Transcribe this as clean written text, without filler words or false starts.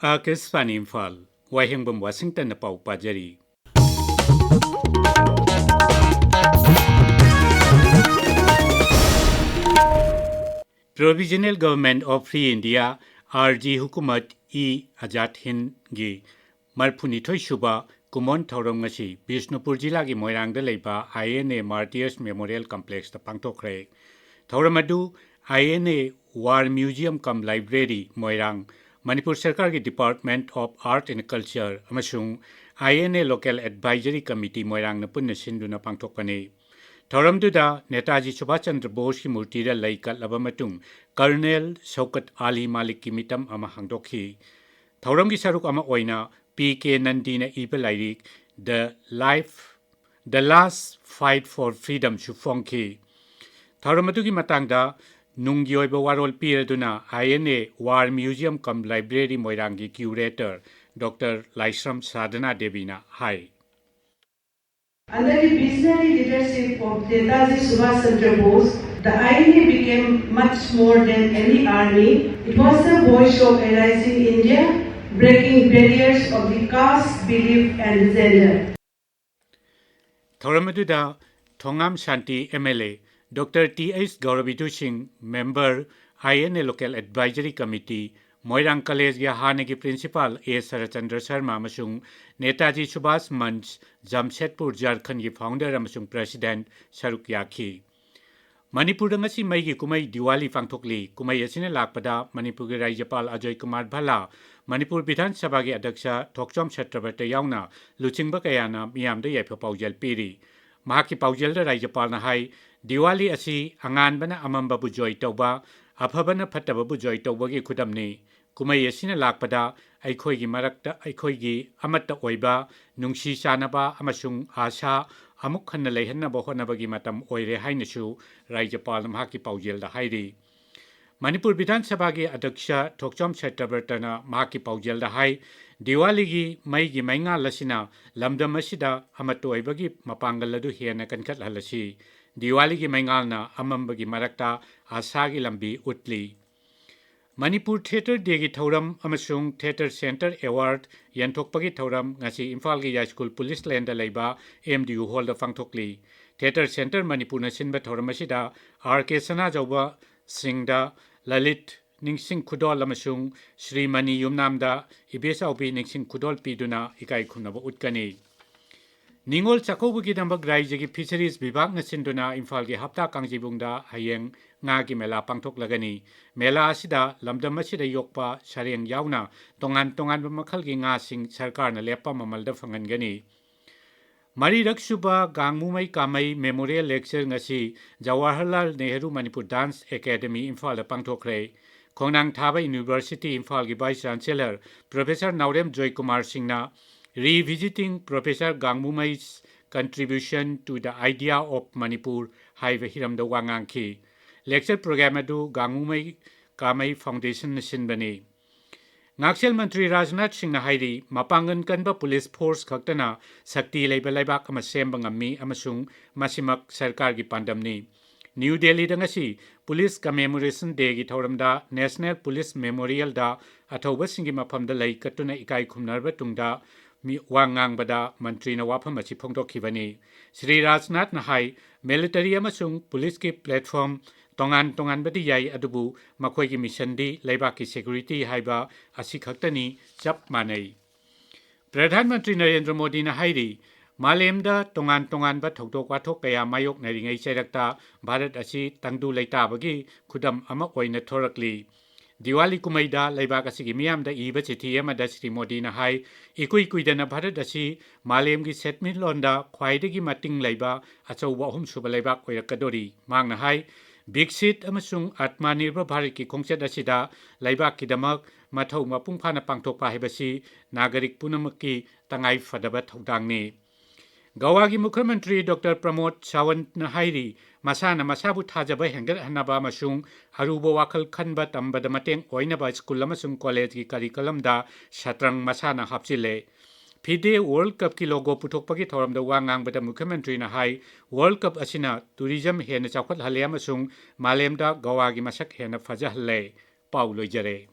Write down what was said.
Akesfani Imphal, Wahengbam Washington na pau pajari. Provisional Government of Free India RG Hukumat E Ajat Hind gi Marphuni Thoi Shuba Kumon Thauram ngasi Bishnupur Jila gi Moirang da leiba INA Martyrs Memorial Complex ta pangthokre. Thauram adu INA War Museum cum Library Moirang Manipur Sarkar ki Department of Art and Culture amasung INA Local Advisory Committee Moirang na punna sinduna pangthokpani. Thauramduda Netaji Subhash Chandra Bose ki murtira laikat laba matung Colonel Shaukat Ali Malik ki mitam ama hangdokhi. Thauram ki saruk ama oina PK Nandi na iba lairik The Last Fight for Freedom sufongki. Thauramadu ki matangda nungyoiba warol piraduna INA War Museum cum Library Moirangi curator Dr. Laisram Sadhana Devina hai. Under the visionary leadership of Netaji Subhash Chandra Bose, the INA became much more than any army. It was the voice of a rising India, breaking barriers of the caste, belief and gender. Thauramadu Thongam Shanti MLA Dr. T.S. Gauravidu Singh, member INA Local Advisory Committee, Moirang College ya Hanegi Principal A. Sarachandra Sharma amasung Netaji Subhash Manch Jamshedpur Jharkhand ki founder amasung President Saruk Yakhi. Manipur ngasi mai ki kumai Diwali pangthokli kumai asina lakpada Manipur ki Rajyapal Ajay Kumar Bhala Manipur Bidhan Sabha ki Adyaksha Thokchom Chakrabarty yauna luchingba kayana miyamda yaifa paujal piri. Mahaki paujal da Rajyapal na hai Diwali asi anganbana amamba bu joy tauba afabana phattaba bu joy tauba gi khudamni kumai asina lakpada aikhoi gi marakta aikhoi gi amatta oiba nungsi chanaba amasung asha amuk khanna leihanna ba honaba gi matam oire hainasu Rajyapal mahaki paujel da hairi. Manipur Bidhan Sabha ki Adyaksha Thokchom Chakrabartana mahaki paujel da hai Diwali gi mai gi mainga lasina lamdam asida amatto oibagi mapangal adu hena kankhat halasi Diwali ki maingalna amambagi marakta asagi lambi utli. Manipur Theatre Day ki thauram amasung Theatre Center Award yanthokpagi thauram ngasi Imphal ki High School Police Land da leiba MDU Hall da fangthokli. Theatre Center Manipur na sinba thauram asida RK Sana Jauba Singda Lalit Ningsing Khudol amasung Sri Mani Yumnamda Ibesa Obi Ningsing Khudol piduna ikai khunaba utkani. Ningol Chakobu ki dambak Raija ki Fisheries Vibhag na sinduna Imphal ki Hapta Kangjibungda hayeng nga ki mela pangthok lagani. Mela asida lamdam asida yokpa sareng yauna tongan makhal ki nga sing sarkar na lepa mamalda fangangani. Mari Raksuba Gangmumai Kamai Memorial Lecture ngasi Jawaharlal Nehru Manipur Dance Academy Imphal da pangthokre. Khongnang Thaba University Imphal ki Vice Chancellor Professor Naurem Joy Kumar Singh na Revisiting Professor Gangmumai's contribution to the idea of Manipur Haiva Hiramda Wangangki. Lecture program adu Gangmumai Kamai Foundation Sinbani. Ngaksel Mantri Rajnath Singh na hairi mapangan kanba police force khaktana sakti leiba laibak ama semba ngammi amasung masimak sarkar gi pandamni. New Delhi da ngasi Police Commemoration Day gi thauramda National Police Memorial da athauba singi mafamda lei katuna ikai khumnarba tungda mi wangang bada mantri na wafam achi phongdokhibani. Sri Rajnath na hai military amasung police ki platform tongan badi yai adubu makhoi ki mission di leiba ki security haiba asi khaktani chap manai. Pradhan Mantri Narendra Modi na hairi Malemda tongan ba thokdok wathok kaya mayok naringai chairakta Bharat asi tangdu leitabagi khudam ama oina thorakli. Diwali kumaida leibak asigi miyamda iba chithi amada Sri Modi na hai ikuidana Bharat asi malemgi setmin londa khwaidagi mating leiba achauba ahum suba leibak oirakadori mangna hai Biksit amasung Atmanirbhar Bharat ki khongchat asida leibak kidamak mathau mapung phana pangthokpa haibasi nagarik punamakki tangai fadaba thodangni. Gawagi Mukhyamantri Dr. Pramod Sawant na hairi masana masabu thajaba hengat hanaba amasung aruba wakhal khanba tambada mateng oinaba school amasung college ki curriculum da satrang masana hapchile. FIDE World Cup ki logo puthokpagi thoramda wangang bada Mukhyamantri na hai World Cup asina tourism hena chawkhat hale amasung malemda Gawagi masak hena fajahale. Paulo Jare.